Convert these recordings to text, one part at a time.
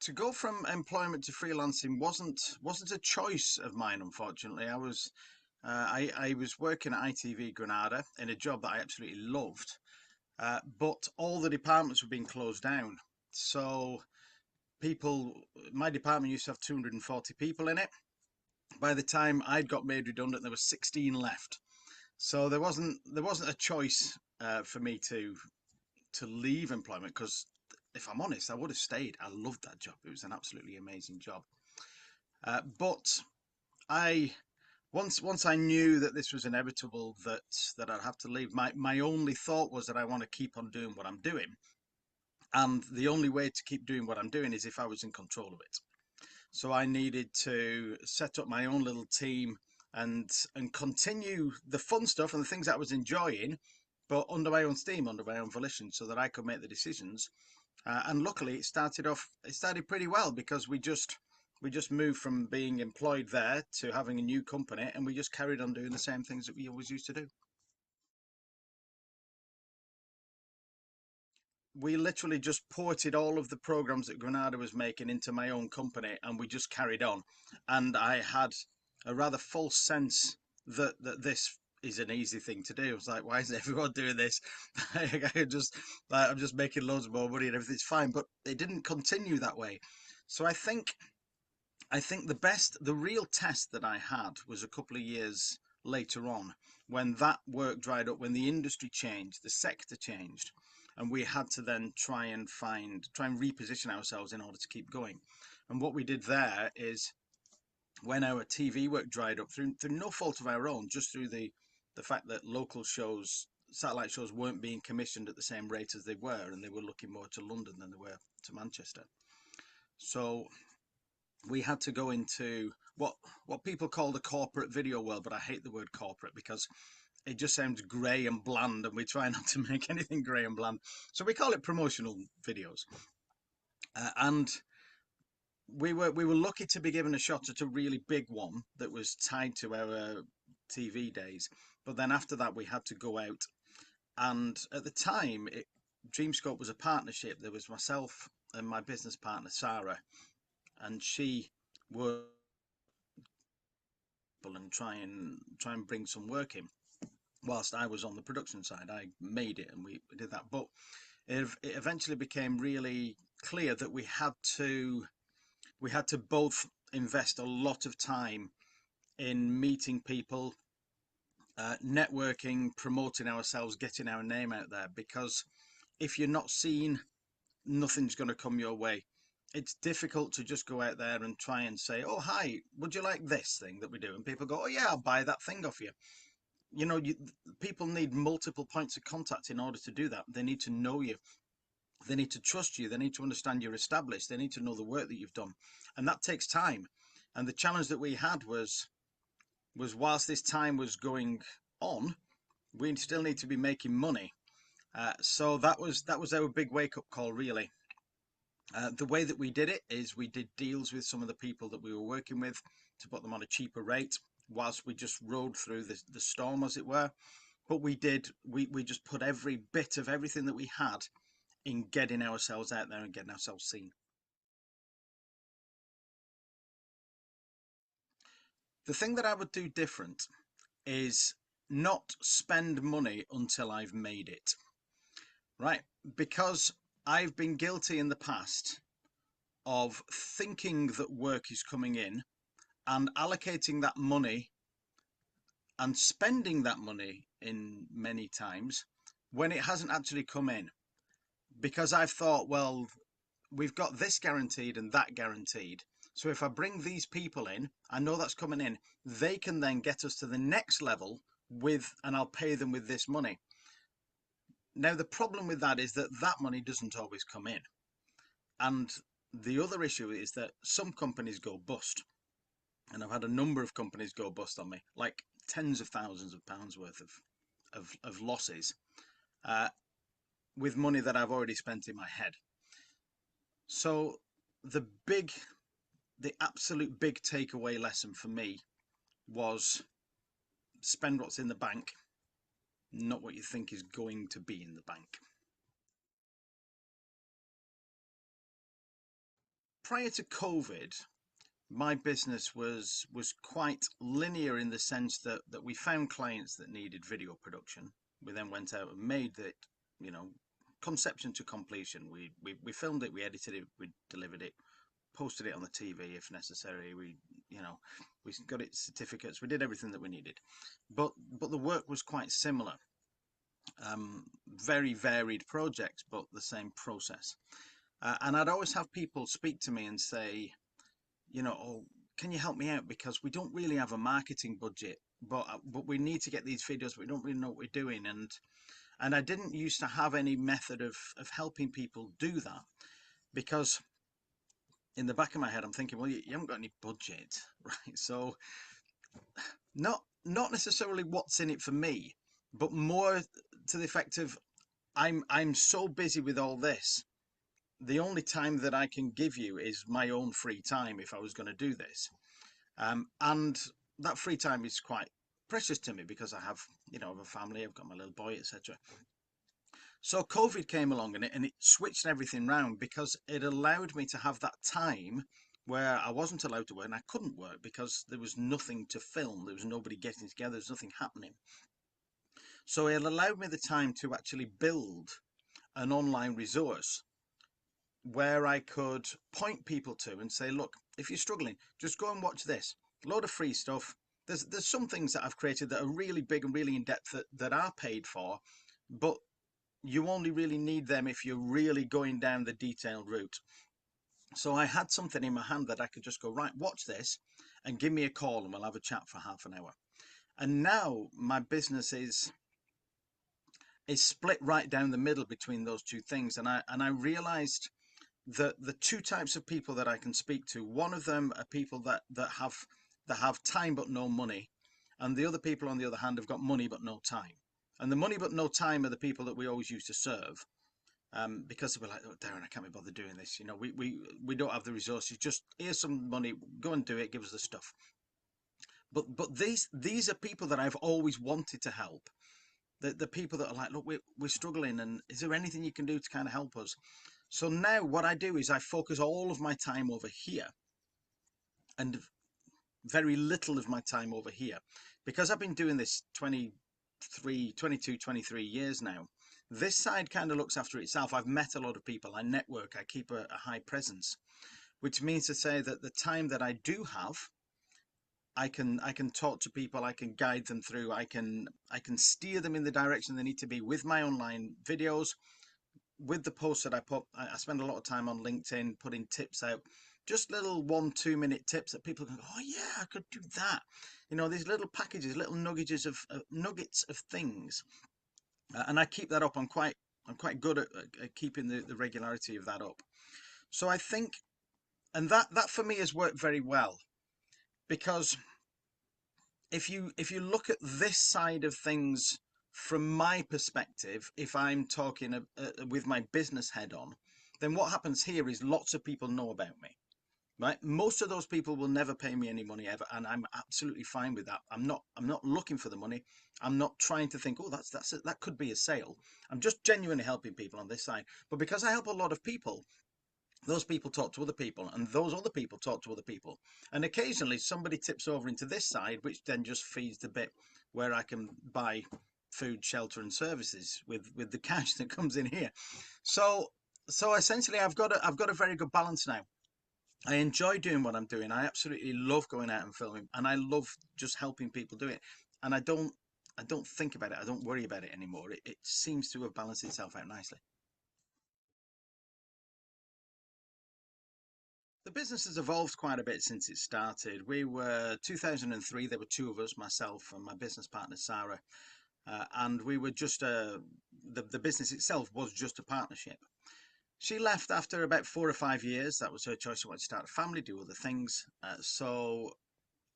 To go from employment to freelancing wasn't a choice of mine, unfortunately. I was working at ITV Granada in a job that I absolutely loved, but all the departments were being closed down. So people, my department used to have 240 people in it. By the time I'd got made redundant, there was 16 left. So there wasn't a choice for me to leave employment because, if I'm honest, I would have stayed. I loved that job. It was an absolutely amazing job. But I once I knew that this was inevitable, that I'd have to leave. My only thought was that I want to keep on doing what I'm doing, and the only way to keep doing what I'm doing is if I was in control of it. So I needed to set up my own little team and continue the fun stuff and the things that I was enjoying, but under my own steam, under my own volition, so that I could make the decisions. And luckily, it started pretty well because we just moved from being employed there to having a new company, and we just carried on doing the same things that we always used to do. We literally just ported all of the programs that Granada was making into my own company, and we just carried on. And I had a rather false sense that this is an easy thing to do. I was like, why is everyone doing this? I'm just making loads more money and everything's fine. But it didn't continue that way. So I think the real test that I had was a couple of years later on, when that work dried up, when the industry changed, the sector changed, and we had to then try and reposition ourselves in order to keep going. And what we did there is, when our TV work dried up through no fault of our own, just through the fact that local shows, satellite shows, weren't being commissioned at the same rate as they were, and they were looking more to London than they were to Manchester. So we had to go into what people call the corporate video world, but I hate the word corporate because it just sounds grey and bland, and we try not to make anything grey and bland. So we call it promotional videos. And we were lucky to be given a shot at a really big one that was tied to our TV days. But then after that, we had to go out. And at the time, Dreamscope was a partnership. There was myself and my business partner, Sarah, and she were and try and bring some work in, whilst I was on the production side. I made it and we did that. But it eventually became really clear that we had to both invest a lot of time in meeting people, networking, promoting ourselves, getting our name out there, because if you're not seen, nothing's going to come your way. It's difficult to just go out there and try and say, oh, hi, would you like this thing that we do? And people go, oh yeah, I'll buy that thing off you. People need multiple points of contact in order to do that. They need to know you, they need to trust you, they need to understand you're established, they need to know the work that you've done, and that takes time. And the challenge that we had was whilst this time was going on, we still need to be making money. So that was our big wake-up call, really. The way that we did it is we did deals with some of the people that we were working with to put them on a cheaper rate whilst we just rode through the storm, as it were. But we just put every bit of everything that we had in getting ourselves out there and getting ourselves seen. The thing that I would do different is not spend money until I've made it, right? Because I've been guilty in the past of thinking that work is coming in and allocating that money and spending that money in many times when it hasn't actually come in, because I've thought, well, we've got this guaranteed and that guaranteed. So if I bring these people in, I know that's coming in, they can then get us to the next level and I'll pay them with this money. Now, the problem with that is that money doesn't always come in. And the other issue is that some companies go bust. And I've had a number of companies go bust on me, like tens of thousands of pounds worth of losses, uh, with money that I've already spent in my head. So the absolute big takeaway lesson for me was spend what's in the bank, not what you think is going to be in the bank. prior to COVID, my business was quite linear in the sense that we found clients that needed video production. We then went out and made it, you know, conception to completion. We filmed it, we edited it, we delivered it, posted it on the TV if necessary. You know, we got it certificates. We did everything that we needed, but the work was quite similar. Very varied projects, but the same process. And I'd always have people speak to me and say, you know, oh, can you help me out? Because we don't really have a marketing budget, but we need to get these videos. We don't really know what we're doing. And I didn't used to have any method of helping people do that, because in the back of my head, I'm thinking, well, you haven't got any budget, right? So not necessarily what's in it for me, but more to the effect of I'm so busy with all this. The only time that I can give you is my own free time if I was going to do this. And that free time is quite precious to me because I have, you know, a family, I've got my little boy, etc. So COVID came along and it switched everything round, because it allowed me to have that time where I wasn't allowed to work and I couldn't work because there was nothing to film. There was nobody getting together. There's nothing happening. So it allowed me the time to actually build an online resource where I could point people to and say, look, if you're struggling, just go and watch this. A load of free stuff. There's some things that I've created that are really big and really in depth that are paid for, but you only really need them if you're really going down the detailed route. So I had something in my hand that I could just go, right, watch this and give me a call and we'll have a chat for half an hour. And now my business is split right down the middle between those two things. And I realized that the two types of people that I can speak to, one of them are people that have time but no money, and the other people, on the other hand, have got money but no time. And the money but no time are the people that we always used to serve, because we're like, oh, Darren, I can't be bothered doing this. You know, we don't have the resources. Just here's some money, go and do it. Give us the stuff. But these are people that I've always wanted to help. The people that are like, look, we're struggling, and is there anything you can do to kind of help us? So now what I do is I focus all of my time over here and very little of my time over here, because I've been doing this 23 years now. This side kind of looks after itself. I've met a lot of people, I network, I keep a high presence, which means to say that the time that I do have, I can talk to people, I can guide them through, I can steer them in the direction they need to be with my online videos, with the posts that I put. I spend a lot of time on LinkedIn putting tips out, just little 1-2 minute tips that people can go, oh yeah, I could do that. You know, these little packages, little nuggets of things, and I keep that up. I'm quite good at keeping the regularity of that up. So I think, and that for me has worked very well, because if you look at this side of things from my perspective, if I'm talking with my business head on, then what happens here is lots of people know about me, right? Most of those people will never pay me any money ever, and I'm absolutely fine with that. I'm not looking for the money. I'm not trying to think, oh, that could be a sale. I'm just genuinely helping people on this side. But because I help a lot of people, those people talk to other people, and those other people talk to other people, and occasionally somebody tips over into this side, which then just feeds the bit where I can buy food, shelter and services with the cash that comes in here. So essentially I've got a very good balance now. I enjoy doing what I'm doing. I absolutely love going out and filming, and I love just helping people do it. And I don't think about it. I don't worry about it anymore. It seems to have balanced itself out nicely. The business has evolved quite a bit since it started. We were 2003. There were two of us, myself and my business partner Sarah, and we were just the business itself was just a partnership. She left after about 4 or 5 years. That was her choice. She wanted to start a family, do other things. So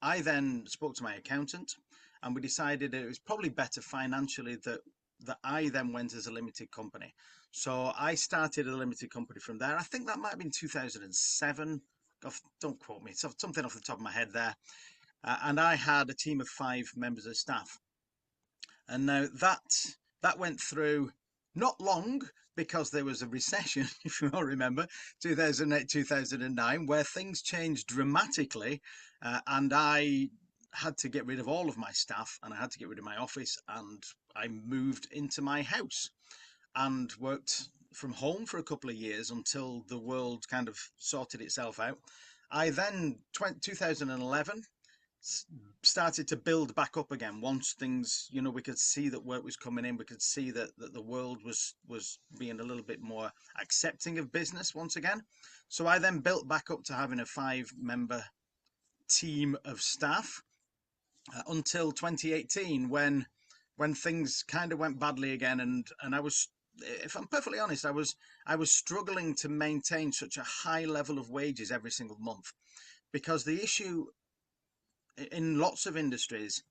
I then spoke to my accountant, and we decided it was probably better financially that I then went as a limited company. So I started a limited company from there. I think that might have been 2007. Don't quote me. It's something off the top of my head there. And I had a team of 5 members of staff. And now that went through Not long, because there was a recession, if you all remember, 2008, 2009, where things changed dramatically, and I had to get rid of all of my staff, and I had to get rid of my office, and I moved into my house and worked from home for a couple of years until the world kind of sorted itself out. I then, 2011, started to build back up again once things, we could see that work was coming in. We could see that the world was being a little bit more accepting of business once again. So I then built back up to having a 5-member team of staff, until 2018, when things kind of went badly again, and I was, if I'm perfectly honest, I was struggling to maintain such a high level of wages every single month, because the issue in lots of industries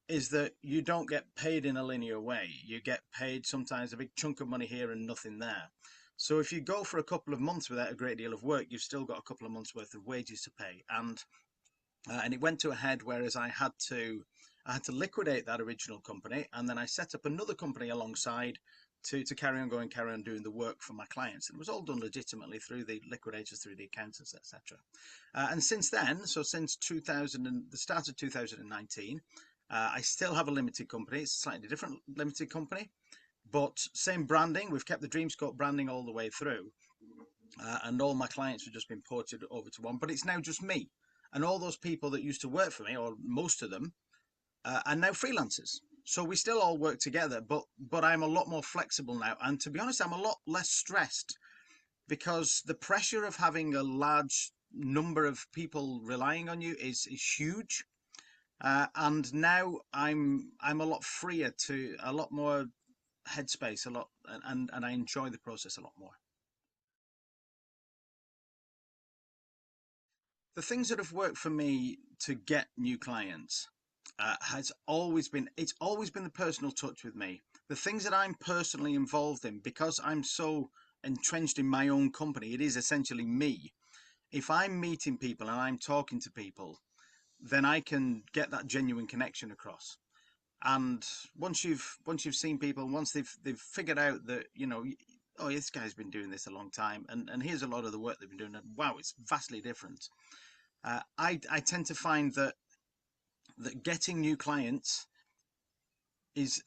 is that you don't get paid in a linear way. You get paid sometimes a big chunk of money here and nothing there. So if you go for a couple of months without a great deal of work, you've still got a couple of months worth of wages to pay. And it went to a head, whereas I had to liquidate that original company, and then I set up another company alongside to carry on doing the work for my clients. And it was all done legitimately through the liquidators, through the accountants, etc. And since then, so since the start of 2019, I still have a limited company. It's a slightly different limited company, but same branding. We've kept the Dreamscope branding all the way through, and all my clients have just been ported over to one. But it's now just me, and all those people that used to work for me, or most of them, are now freelancers. So we still all work together, but I'm a lot more flexible now, and to be honest, I'm a lot less stressed, because the pressure of having a large number of people relying on you is huge. And now I'm a lot freer, to a lot more headspace, a lot, and I enjoy the process a lot more. The things that have worked for me to get new clients, it's always been the personal touch with me. The things that I'm personally involved in, because I'm so entrenched in my own company, it is essentially me. If I'm meeting people and I'm talking to people, then I can get that genuine connection across. And once you've seen people, once they've figured out that, oh, this guy's been doing this a long time, and here's a lot of the work they've been doing, and wow, it's vastly different. I tend to find that getting new clients is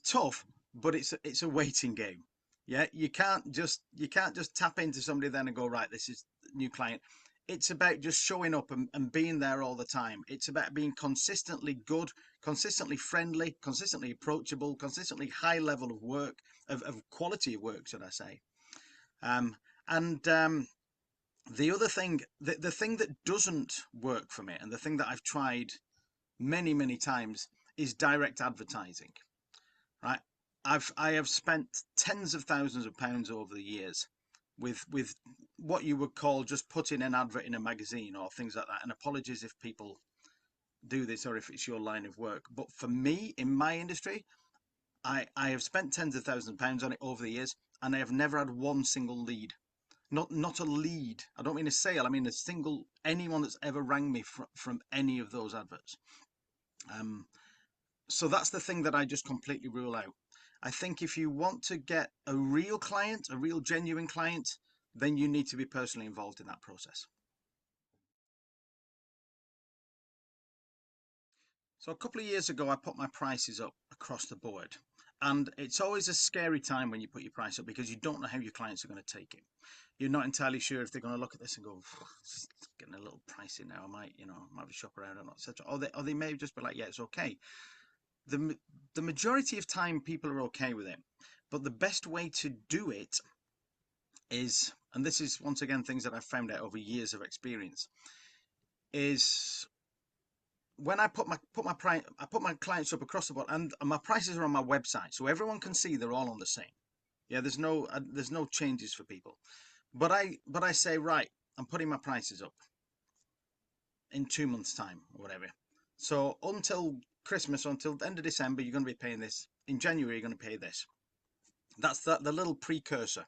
tough, but it's a waiting game. Yeah, you can't just tap into somebody then and go, right, this is new client. It's about just showing up and being there all the time. It's about being consistently good, consistently friendly, consistently approachable, consistently high level of work, of quality of work, should I say. And the other thing, the thing that doesn't work for me, and the thing that I've tried many, many times, is direct advertising. Right? I have spent tens of thousands of pounds over the years with what you would call just putting an advert in a magazine or things like that. And apologies if people do this or if it's your line of work. But for me, in my industry, I have spent tens of thousands of pounds on it over the years, and I have never had one single lead. Not a lead. I don't mean a sale. I mean a single, anyone that's ever rang me from any of those adverts. Um, so that's the thing that I just completely rule out. I think if you want to get a real client, a real genuine client, then you need to be personally involved in that process. So a couple of years ago, I put my prices up across the board. And it's always a scary time when you put your price up, because you don't know how your clients are going to take it. You're not entirely sure if they're going to look at this and go, it's getting a little pricey now. I might have a shop around or not, etc. Or they may just be like, yeah, it's okay. The majority of time people are okay with it, but the best way to do it is, and this is once again things that I've found out over years of experience, is when I put my clients up across the board, and my prices are on my website, so everyone can see they're all on the same. Yeah, there's no changes for people. But I say, right, I'm putting my prices up in 2 months' time or whatever. So until Christmas, until the end of December, you're going to be paying this. In January, you're going to pay this. That's the little precursor.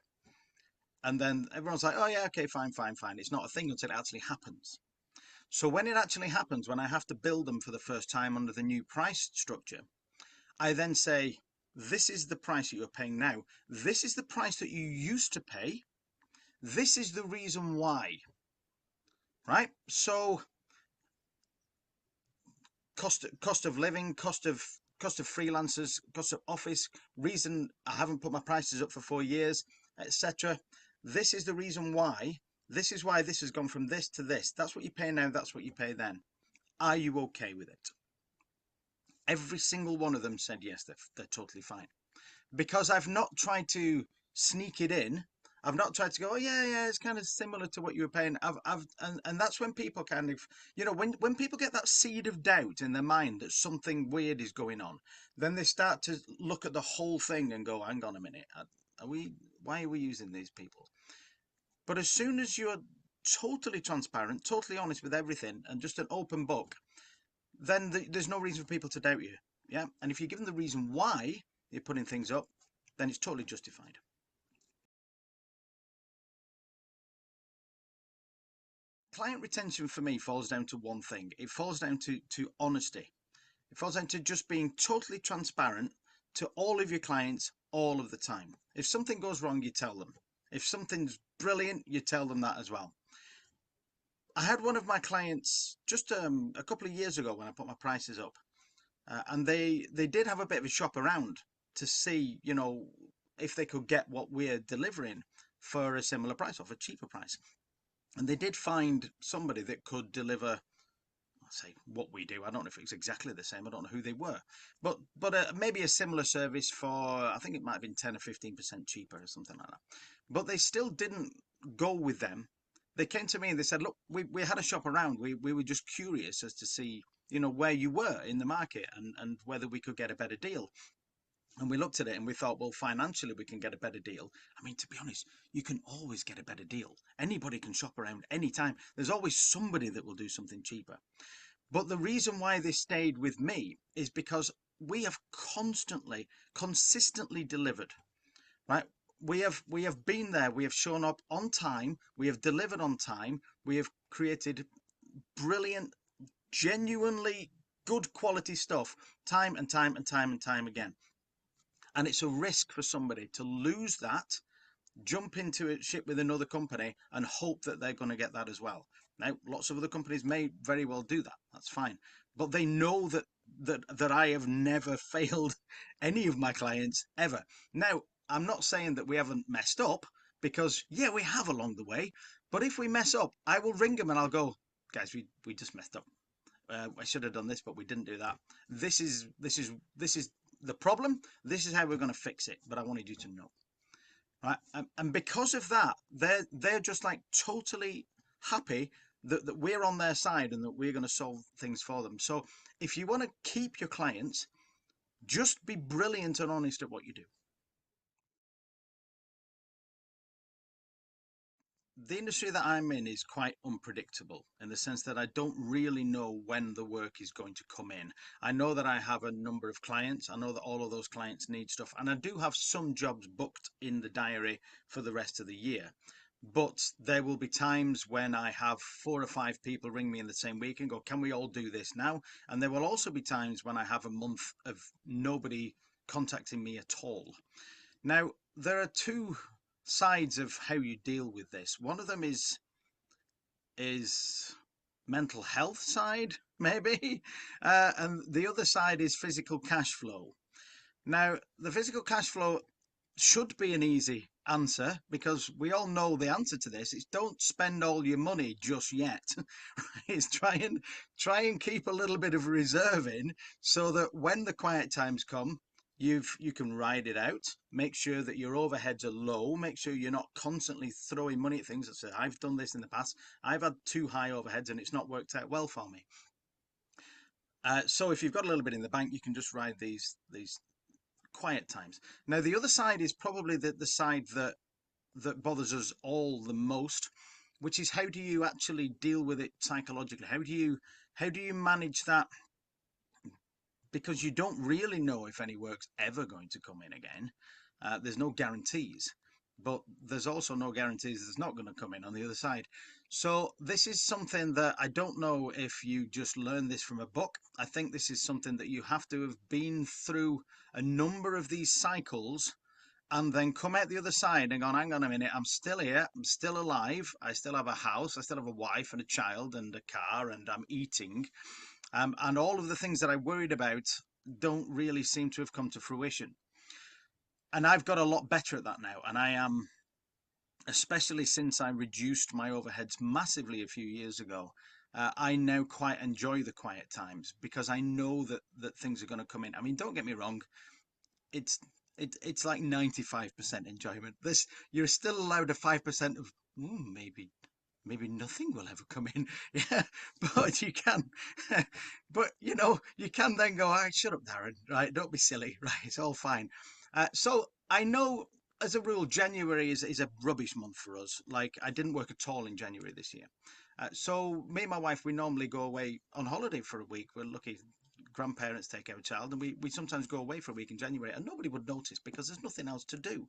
And then everyone's like, oh yeah, okay, fine, fine, fine. It's not a thing until it actually happens. So when it actually happens, when I have to build them for the first time under the new price structure, I then say, This is the price that you're paying now. This is the price that you used to pay. This is the reason why, right? So cost of living, cost of freelancers, cost of office, reason I haven't put my prices up for 4 years, etc. This is the reason why. This is why this has gone from this to this. That's what you pay now, that's what you pay then. Are you okay with it? Every single one of them said yes, they're totally fine. Because I've not tried to sneak it in. I've not tried to go, oh, yeah, it's kind of similar to what you were paying. And that's when people kind of, when people get that seed of doubt in their mind that something weird is going on, then they start to look at the whole thing and go, hang on a minute, why are we using these people? But as soon as you're totally transparent, totally honest with everything, and just an open book, then there's no reason for people to doubt you. Yeah. And if you give them the reason why you're putting things up, then it's totally justified. Client retention for me falls down to one thing. It falls down to honesty. It falls down to just being totally transparent to all of your clients all of the time. If something goes wrong, you tell them. If something's brilliant, you tell them that as well. I had one of my clients just a couple of years ago when I put my prices up, and they did have a bit of a shop around to see, if they could get what we're delivering for a similar price or for a cheaper price. And they did find somebody that could deliver, I'll say what we do. I don't know if it's exactly the same. I don't know who they were, but maybe a similar service for, I think it might have been 10 or 15% cheaper or something like that. But they still didn't go with them. They came to me and they said, look, we had a shop around. We were just curious as to see, where you were in the market and whether we could get a better deal. And we looked at it and we thought, well, financially, we can get a better deal. I mean, to be honest, you can always get a better deal. Anybody can shop around anytime. There's always somebody that will do something cheaper. But the reason why they stayed with me is because we have consistently delivered, right? We have been there. We have shown up on time. We have delivered on time. We have created brilliant, genuinely good quality stuff time and time and time and time again. And it's a risk for somebody to lose that, jump into a ship with another company and hope that they're going to get that as well. Now, lots of other companies may very well do that. That's fine. But they know that I have never failed any of my clients ever. Now, I'm not saying that we haven't messed up, because yeah, we have along the way. But if we mess up, I will ring them and I'll go, guys, we just messed up. I should have done this, but we didn't do that. This is the problem. This is how we're going to fix it. But I wanted you to know, right? And because of that, they're just like totally happy that we're on their side and that we're going to solve things for them. So if you want to keep your clients, just be brilliant and honest at what you do. The industry that I'm in is quite unpredictable in the sense that I don't really know when the work is going to come in. I know that I have a number of clients. I know that all of those clients need stuff, and I do have some jobs booked in the diary for the rest of the year. But there will be times when I have 4 or 5 people ring me in the same week and go, can we all do this now? And there will also be times when I have a month of nobody contacting me at all. Now, there are two sides of how you deal with this. One of them is mental health side, maybe, and the other side is physical cash flow. Now, the physical cash flow should be an easy answer because we all know the answer to this. It's don't spend all your money just yet. It's try and keep a little bit of reserve in so that when the quiet times come, you can ride it out. Make sure that your overheads are low. Make sure you're not constantly throwing money at things. That say, I've done this in the past. I've had too high overheads and it's not worked out well for me. So if you've got a little bit in the bank, you can just ride these quiet times. Now, the other side is probably the side that bothers us all the most, which is how do you actually deal with it psychologically? How do you manage that? Because you don't really know if any work's ever going to come in again. There's no guarantees. but there's also no guarantees there's not going to come in on the other side. So this is something that I don't know if you just learn this from a book. I think this is something that you have to have been through a number of these cycles and then come out the other side and gone, hang on a minute, I'm still here, I'm still alive, I still have a house, I still have a wife and a child and a car, and I'm eating. And all of the things that I worried about don't really seem to have come to fruition. And I've got a lot better at that now. And I am, especially since I reduced my overheads massively a few years ago, I now quite enjoy the quiet times because I know that things are going to come in. I mean, don't get me wrong, it's it's like 95% enjoyment. This, you're still allowed a 5% of maybe nothing will ever come in. Yeah, but you can, but you know, you can then go, all right, shut up, Darren, right? Don't be silly, right? It's all fine. So I know as a rule, January is a rubbish month for us. Like, I didn't work at all in January this year. So me and my wife, we normally go away on holiday for a week. We're lucky grandparents take our child, and we sometimes go away for a week in January, and nobody would notice because there's nothing else to do.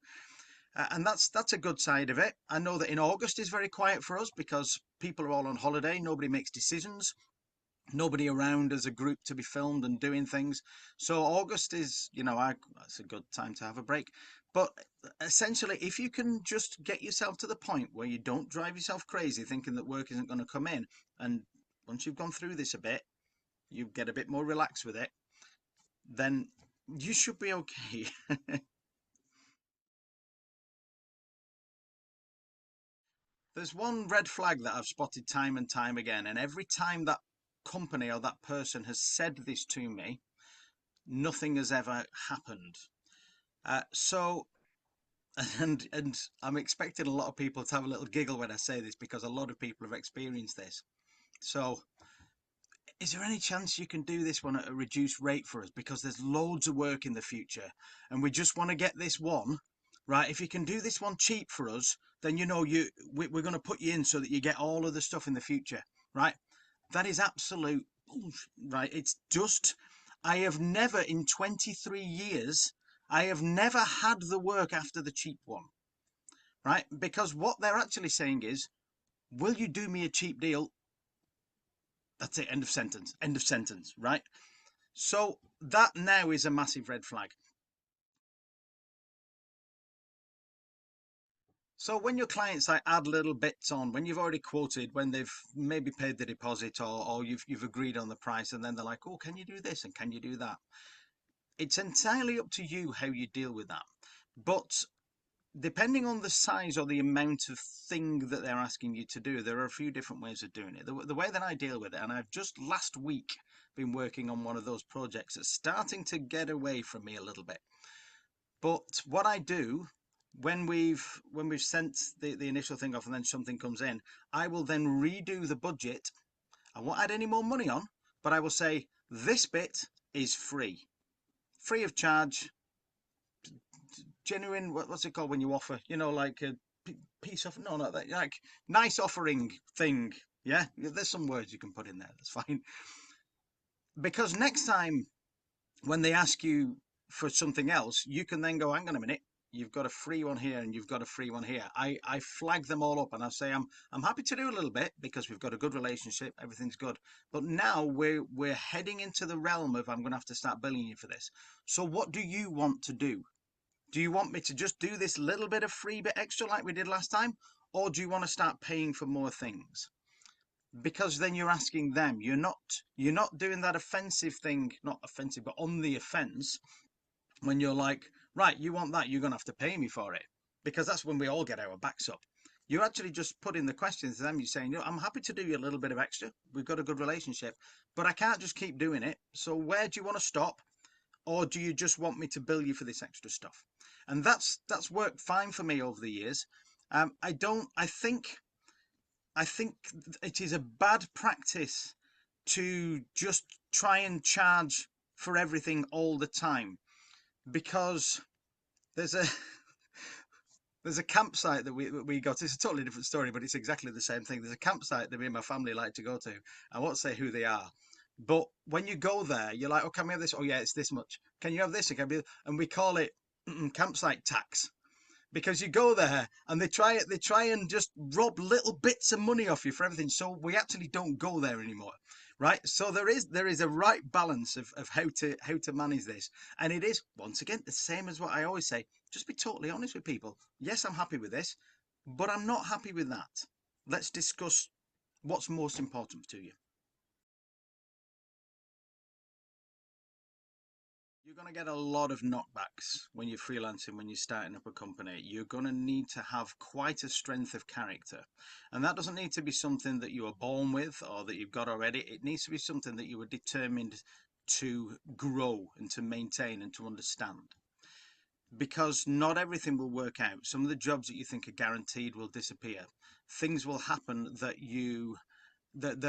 And that's a good side of it. I know that in August is very quiet for us because people are all on holiday. Nobody makes decisions. Nobody around as a group to be filmed and doing things. So August is, that's a good time to have a break. But essentially, if you can just get yourself to the point where you don't drive yourself crazy thinking that work isn't going to come in, and once you've gone through this a bit, you get a bit more relaxed with it, then you should be okay. There's one red flag that I've spotted time and time again, and every time that company or that person has said this to me, nothing has ever happened. So, and I'm expecting a lot of people to have a little giggle when I say this because a lot of people have experienced this. So, is there any chance you can do this one at a reduced rate for us? Because there's loads of work in the future and we just want to get this one, right? If you can do this one cheap for us, then we're going to put you in so that you get all of the stuff in the future, right? That is absolute bullshit, right? It's just, I have never in 23 years, I have never had the work after the cheap one, right? Because what they're actually saying is, will you do me a cheap deal? That's it, end of sentence, right? So that now is a massive red flag. So when your clients like add little bits on, when you've already quoted, when they've maybe paid the deposit, or you've agreed on the price, and then they're like, oh, can you do this and can you do that? It's entirely up to you how you deal with that. But depending on the size or the amount of thing that they're asking you to do, there are a few different ways of doing it. The way that I deal with it, and I've just last week been working on one of those projects that's starting to get away from me a little bit. But what I do when we've sent the initial thing off and then something comes in, I will then redo the budget. I won't add any more money on, but I will say this bit is free of charge, genuine. What's it called when you offer? Like a piece of, no, not that, like nice offering thing. Yeah, there's some words you can put in there. That's fine. Because next time when they ask you for something else, you can then go, hang on a minute, you've got a free one here and you've got a free one here. I flag them all up and I say, I'm happy to do a little bit because we've got a good relationship, everything's good. But now we're heading into the realm of I'm going to have to start billing you for this. So what do you want to do? Do you want me to just do this little bit of free bit extra like we did last time? Or do you want to start paying for more things? Because then you're asking them. You're not doing that offensive thing, not offensive, but on the offense, when you're like, right, you want that, you're going to have to pay me for it. Because that's when we all get our backs up. You're actually just putting the questions to them. You're saying, I'm happy to do you a little bit of extra. We've got a good relationship, but I can't just keep doing it. So where do you want to stop? Or do you just want me to bill you for this extra stuff? And that's worked fine for me over the years. I think it is a bad practice to just try and charge for everything all the time, because there's a there's a campsite that we go to. It's a totally different story, but it's exactly the same thing. There's a campsite that me and my family like to go to. I won't say who they are, but when you go there, you're like, oh, can we have this? Oh yeah, it's this much. Can you have this? And we call it campsite tax. because you go there and they try and just rob little bits of money off you for everything. So we actually don't go there anymore, right? So there is a right balance of how to manage this, and it is once again the same as what I always say. Just be totally honest with people. Yes, I'm happy with this, but I'm not happy with that. Let's discuss what's most important to you. You're going to get a lot of knockbacks when you're freelancing, when you're starting up a company. You're going to need to have quite a strength of character. And that doesn't need to be something that you were born with or that you've got already. It needs to be something that you were determined to grow and to maintain and to understand. Because not everything will work out. Some of the jobs that you think are guaranteed will disappear. Things will happen that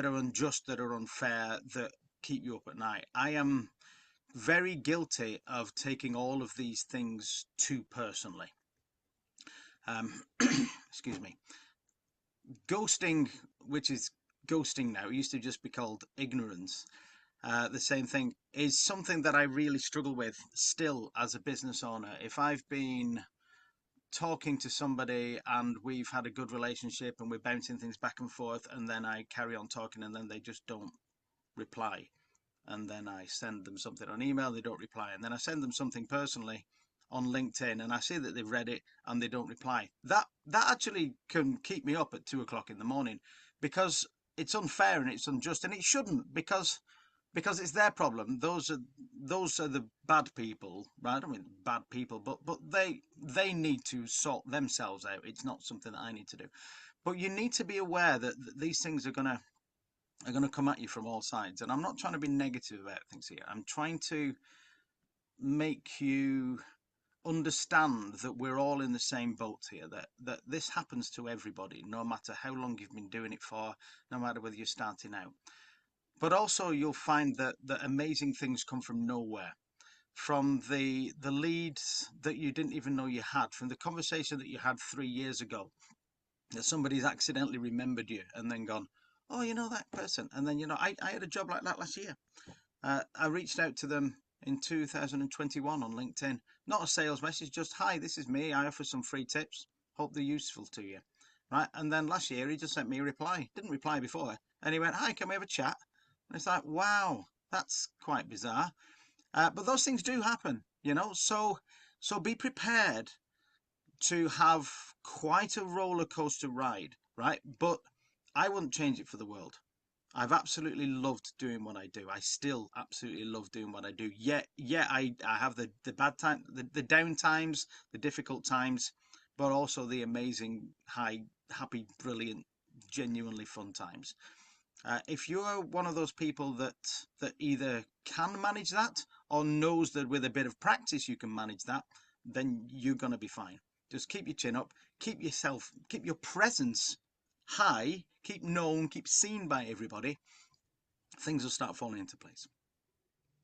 are unjust, that are unfair, that keep you up at night. I am very guilty of taking all of these things too personally. Um, excuse me. Ghosting, which is ghosting now, it used to just be called ignorance. The same thing is something that I really struggle with still as a business owner. If I've been talking to somebody and we've had a good relationship and we're bouncing things back and forth, and then I carry on talking and then they just don't reply, and then I send them something on email, they don't reply, and then I send them something personally on LinkedIn and I see that they've read it and they don't reply. That actually can keep me up at 2 o'clock in the morning, because it's unfair and it's unjust, and it shouldn't, because it's their problem. Those are the bad people, right? I don't mean bad people, but they need to sort themselves out. It's not something that I need to do. But you need to be aware that these things are gonna come at you from all sides. And I'm not trying to be negative about things here. I'm trying to make you understand that we're all in the same boat here, that this happens to everybody, no matter how long you've been doing it for, no matter whether you're starting out. But also you'll find that amazing things come from nowhere, from the leads that you didn't even know you had, from the conversation that you had 3 years ago, that somebody's accidentally remembered you and then gone, oh, you know that person. And then, I had a job like that last year. I reached out to them in 2021 on LinkedIn. Not a sales message, just, hi, this is me. I offer some free tips. Hope they're useful to you. Right. And then last year he just sent me a reply. Didn't reply before. And he went, hi, can we have a chat? And it's like, wow, that's quite bizarre. But those things do happen, so be prepared to have quite a roller coaster ride, right? But I wouldn't change it for the world. I've absolutely loved doing what I do. I still absolutely love doing what I do. Yeah, I have the bad time, the down times, the difficult times, but also the amazing, high, happy, brilliant, genuinely fun times. If you're one of those people that either can manage that or knows that with a bit of practice you can manage that, then you're going to be fine. Just keep your chin up, keep your presence high, keep known, keep seen by everybody. Things will start falling into place.